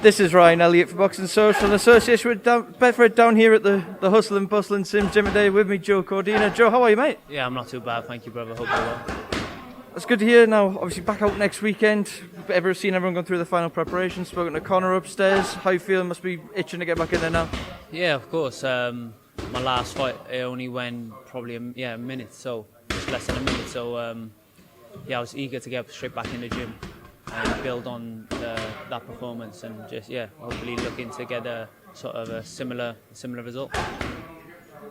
This is Ryan Elliott for Boxing Social in association with Bedford down here at the Hustle and Bustle and Sims Gym today. With me, Joe Cordina. Joe, how are you, mate? Yeah, I'm not too bad, thank you, brother. Hope you're well. That's good to hear. Now, obviously back out next weekend. Seen everyone going through the final preparations. Spoken to Connor upstairs. How you feeling? Must be itching to get back in there now. Yeah, of course. My last fight, it only went probably a minute, so just less than a minute. So I was eager to get straight back in the gym and build on that performance, and just hopefully looking to get a sort of a similar result.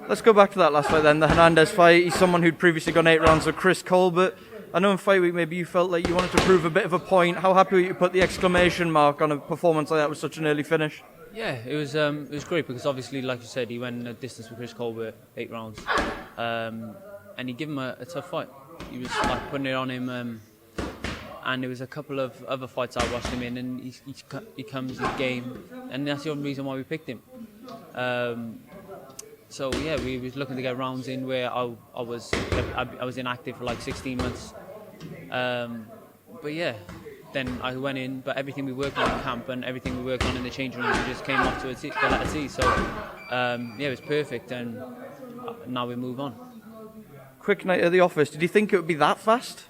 Let's go back to that last fight then, the Hernandez fight. He's someone who'd previously gone 8 rounds with Chris Colbert. I know in fight week maybe you felt like you wanted to prove a bit of a point. How happy were you to put the exclamation mark on a performance like that with such an early finish? Yeah, it was great because obviously, like you said, he went a distance with Chris Colbert, 8 rounds, and he gave him a tough fight. He was like putting it on him. And there was a couple of other fights I watched him in, and he comes in game, and that's the only reason why we picked him. We was looking to get rounds in where I was inactive for like 16 months. Then I went in, but everything we worked on in camp and everything we worked on in the changing room just came off to the letter T. So it was perfect, and now we move on. Quick night at the office. Did you think it would be that fast?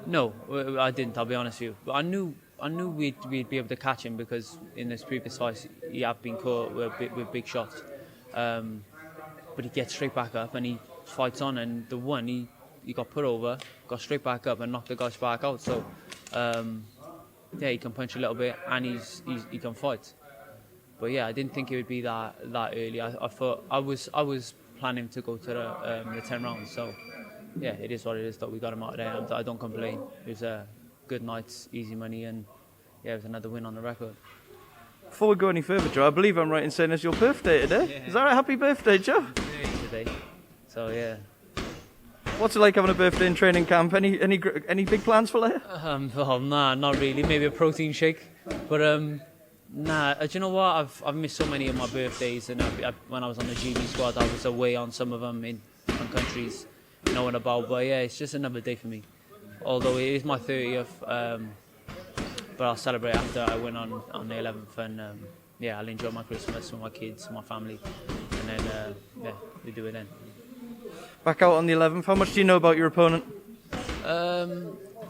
No, I didn't. I'll be honest with you. But I knew we'd be able to catch him because in his previous fights he had been caught with big shots. But he gets straight back up and he fights on. And the one he got put over, got straight back up and knocked the guy's back out. So he can punch a little bit and he can fight. But I didn't think it would be that early. I thought I was planning to go to the 10 rounds. So. Yeah, it is what it is that we got him out today. I don't complain. It was a good night, easy money, and it was another win on the record. Before we go any further, Joe, I believe I'm right in saying it's your birthday today. Yeah. Is that right? Happy birthday, Joe. Today. So yeah. What's it like having a birthday in training camp? Any big plans for later? Not really. Maybe a protein shake, but do you know what? I've missed so many of my birthdays, and when I was on the GB squad, I was away on some of them in countries. Knowing about, but it's just another day for me. Although it is my 30th, but I'll celebrate after I win on the 11th, and I'll enjoy my Christmas with my kids, my family, and then we do it then. Back out on the 11th. How much do you know about your opponent?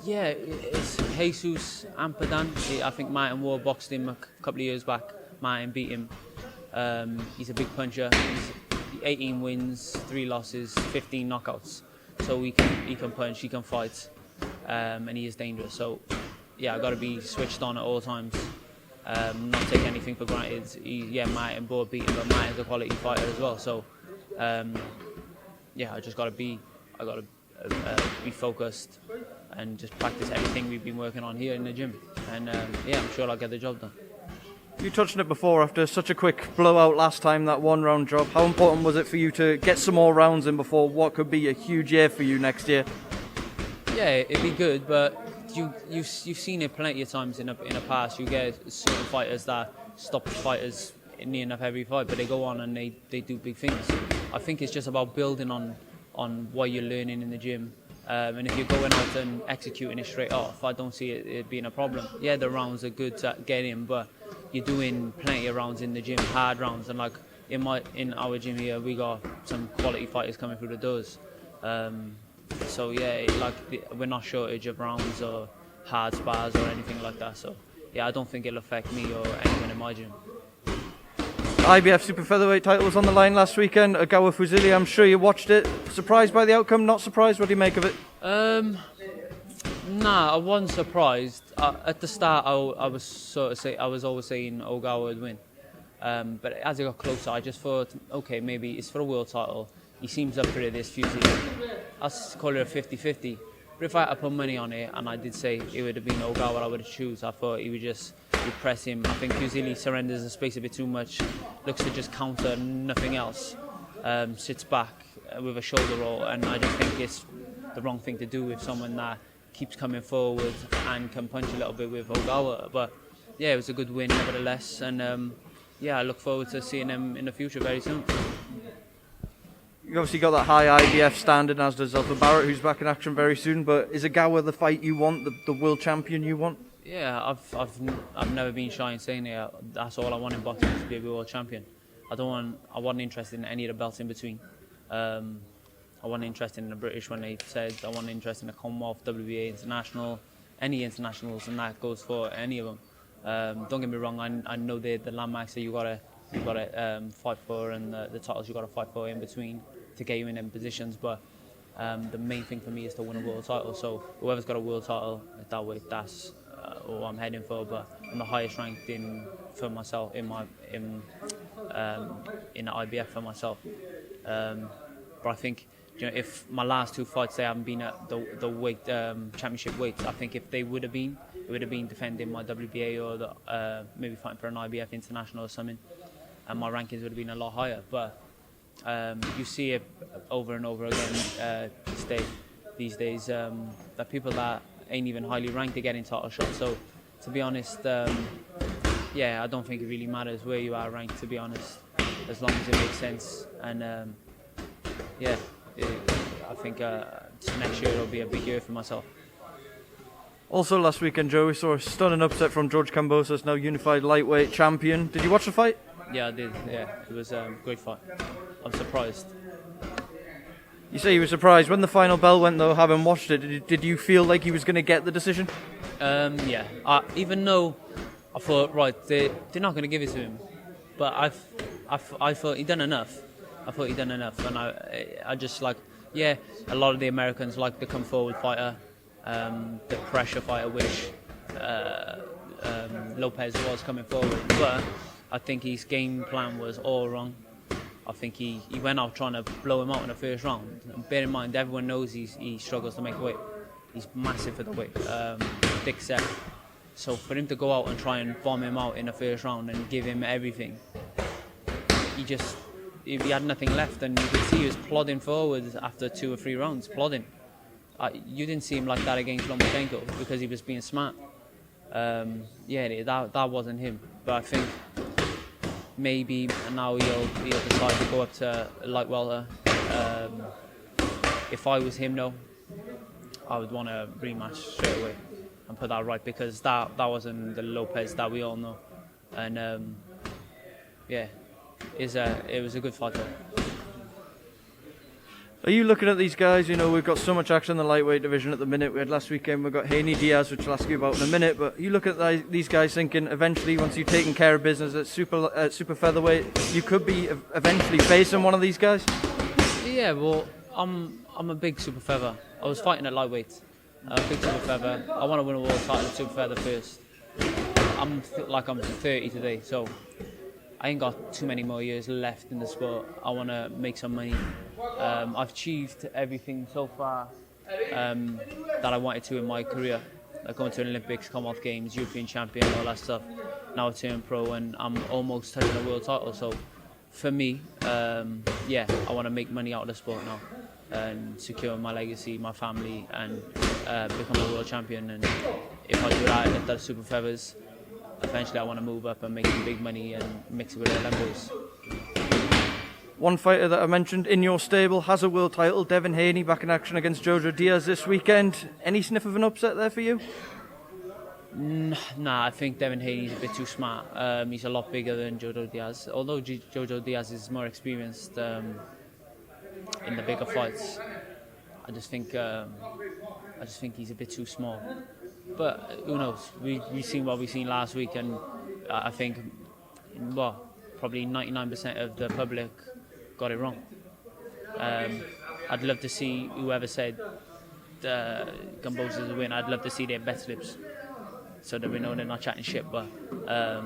It's Jesus Ampedan. I think Martin Ward boxed him a couple of years back. Martin beat him. He's a big puncher. He's 18 wins, 3 losses, 15 knockouts. So he can punch, he can fight, and he is dangerous. So I got to be switched on at all times. Not take anything for granted. Martin Board beat him, but Martin's a quality fighter as well. So I just got to be focused and just practice everything we've been working on here in the gym. And I'm sure I'll get the job done. You touched on it before, after such a quick blowout last time, that 1 round job. How important was it for you to get some more rounds in before what could be a huge year for you next year? Yeah, it'd be good, but you've seen it plenty of times in the past. You get certain fighters that stop fighters in near enough every fight, but they go on and they do big things. I think it's just about building on what you're learning in the gym. And if you're going out and executing it straight off, I don't see it being a problem. Yeah, the rounds are good to get in, but you're doing plenty of rounds in the gym, hard rounds, and like in our gym here, we got some quality fighters coming through the doors. We're not shortage of rounds or hard spars or anything like that. So I don't think it'll affect me or anyone in my gym. IBF Super Featherweight title was on the line last weekend. Ogawa Fuzili, I'm sure you watched it. Surprised by the outcome? Not surprised? What do you make of it? I wasn't surprised. At the start, I was always saying Ogawa would win. But as it got closer, I just thought, okay, maybe it's for a world title. He seems up for this Fuzili. I'll call it a 50-50. But if I had to put money on it, and I did say it would have been Ogawa I would have choose, I thought he would just press him. I think Fuzili surrenders the space a bit too much, looks to just counter, nothing else. Sits back with a shoulder roll, and I just think it's the wrong thing to do with someone that keeps coming forward and can punch a little bit with Ogawa. But it was a good win nevertheless, and I look forward to seeing him in the future very soon. You obviously got that high IBF standard, as does Alpha Barrett, who's back in action very soon. But is Ogawa the fight you want, the world champion you want? Yeah, I've never been shy in saying it. That's all I want in boxing, is to be a world champion. I wasn't interested in any of the belts in between. I wasn't interested in the British when they said. I wasn't interested in the Commonwealth, WBA, international, any internationals, and that goes for any of them. Don't get me wrong. I know the landmarks that you gotta fight for, and the titles you gotta fight for in between to get you in them positions. But the main thing for me is to win a world title. So whoever's got a world title at that weight, that's what I'm heading for. But I'm the highest ranked for myself in the IBF for myself. But I think, if my last two fights, they haven't been at the weight championship weights. I think if they would have been, it would have been defending my WBA or maybe fighting for an IBF international or something, and my rankings would have been a lot higher. But you see it over and over again these days that people that ain't even highly ranked are getting title shots. So to be honest, I don't think it really matters where you are ranked, to be honest, as long as it makes sense. And I think next year will be a big year for myself. Also last weekend, Joe, we saw a stunning upset from Kambosos, now unified lightweight champion. Did you watch the fight? Yeah, I did. Yeah, it was a great fight. I'm surprised. You say you were surprised. When the final bell went, though, having watched it, did you feel like he was going to get the decision? Yeah. Even though I thought, right, they're not going to give it to him, but I thought he'd done enough. And I just a lot of the Americans like the come forward fighter, the pressure fighter, which Lopez was coming forward. But I think his game plan was all wrong. I think he went out trying to blow him out in the first round. And bear in mind, everyone knows he struggles to make weight. He's massive for the weight, thick set. So for him to go out and try and bomb him out in the first round and give him everything, he had nothing left, and you could see he was plodding forward after 2 or 3 rounds, plodding. You didn't see him like that against Lomachenko because he was being smart. That wasn't him. But I think maybe now he'll decide to go up to light welter. If I was him, though, I would want to rematch straight away and put that right, because that wasn't the Lopez that we all know. And it was a good fight though. Are you looking at these guys? We've got so much action in the lightweight division at the minute. We had last weekend, we've got Haney-Diaz, which I'll ask you about in a minute. But you look at these guys thinking, eventually, once you've taken care of business at super featherweight, you could be eventually facing one of these guys? Yeah, well, I'm a big super feather. I was fighting at lightweight. Big super feather. I want to win a world title at super feather first. I'm 30 today, so I ain't got too many more years left in the sport. I want to make some money. I've achieved everything so far that I wanted to in my career. Like going to the Olympics, Commonwealth Games, European champion, all that stuff. Now I turn pro and I'm almost touching a world title. So for me, I want to make money out of the sport now and secure my legacy, my family, and become a world champion. And if I do that at the super feathers, eventually I want to move up and make some big money and mix it with the Olympics. One fighter that I mentioned in your stable has a world title, Devin Haney, back in action against Jojo Diaz this weekend. Any sniff of an upset there for you? Nah, I think Devin Haney's a bit too smart. He's a lot bigger than Jojo Diaz. Although Jojo Diaz is more experienced in the bigger fights, I just think he's a bit too small. But who knows? We've seen what we've seen last week, and I think, probably 99% of the public got it wrong. I'd love to see whoever said Kambosos will win. I'd love to see their bet slips so that we know they're not chatting shit. But I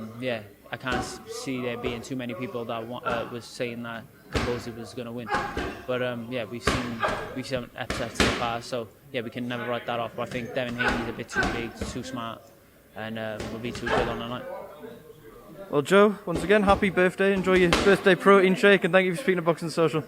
can't see there being too many people that was saying that Kambosos was going to win. But we've seen upsets in the past, so we can never write that off. But I think Devin Haney's a bit too big, too smart, and will be too good on the night. Well, Joe, once again, happy birthday. Enjoy your birthday protein shake, and thank you for speaking to Boxing Social.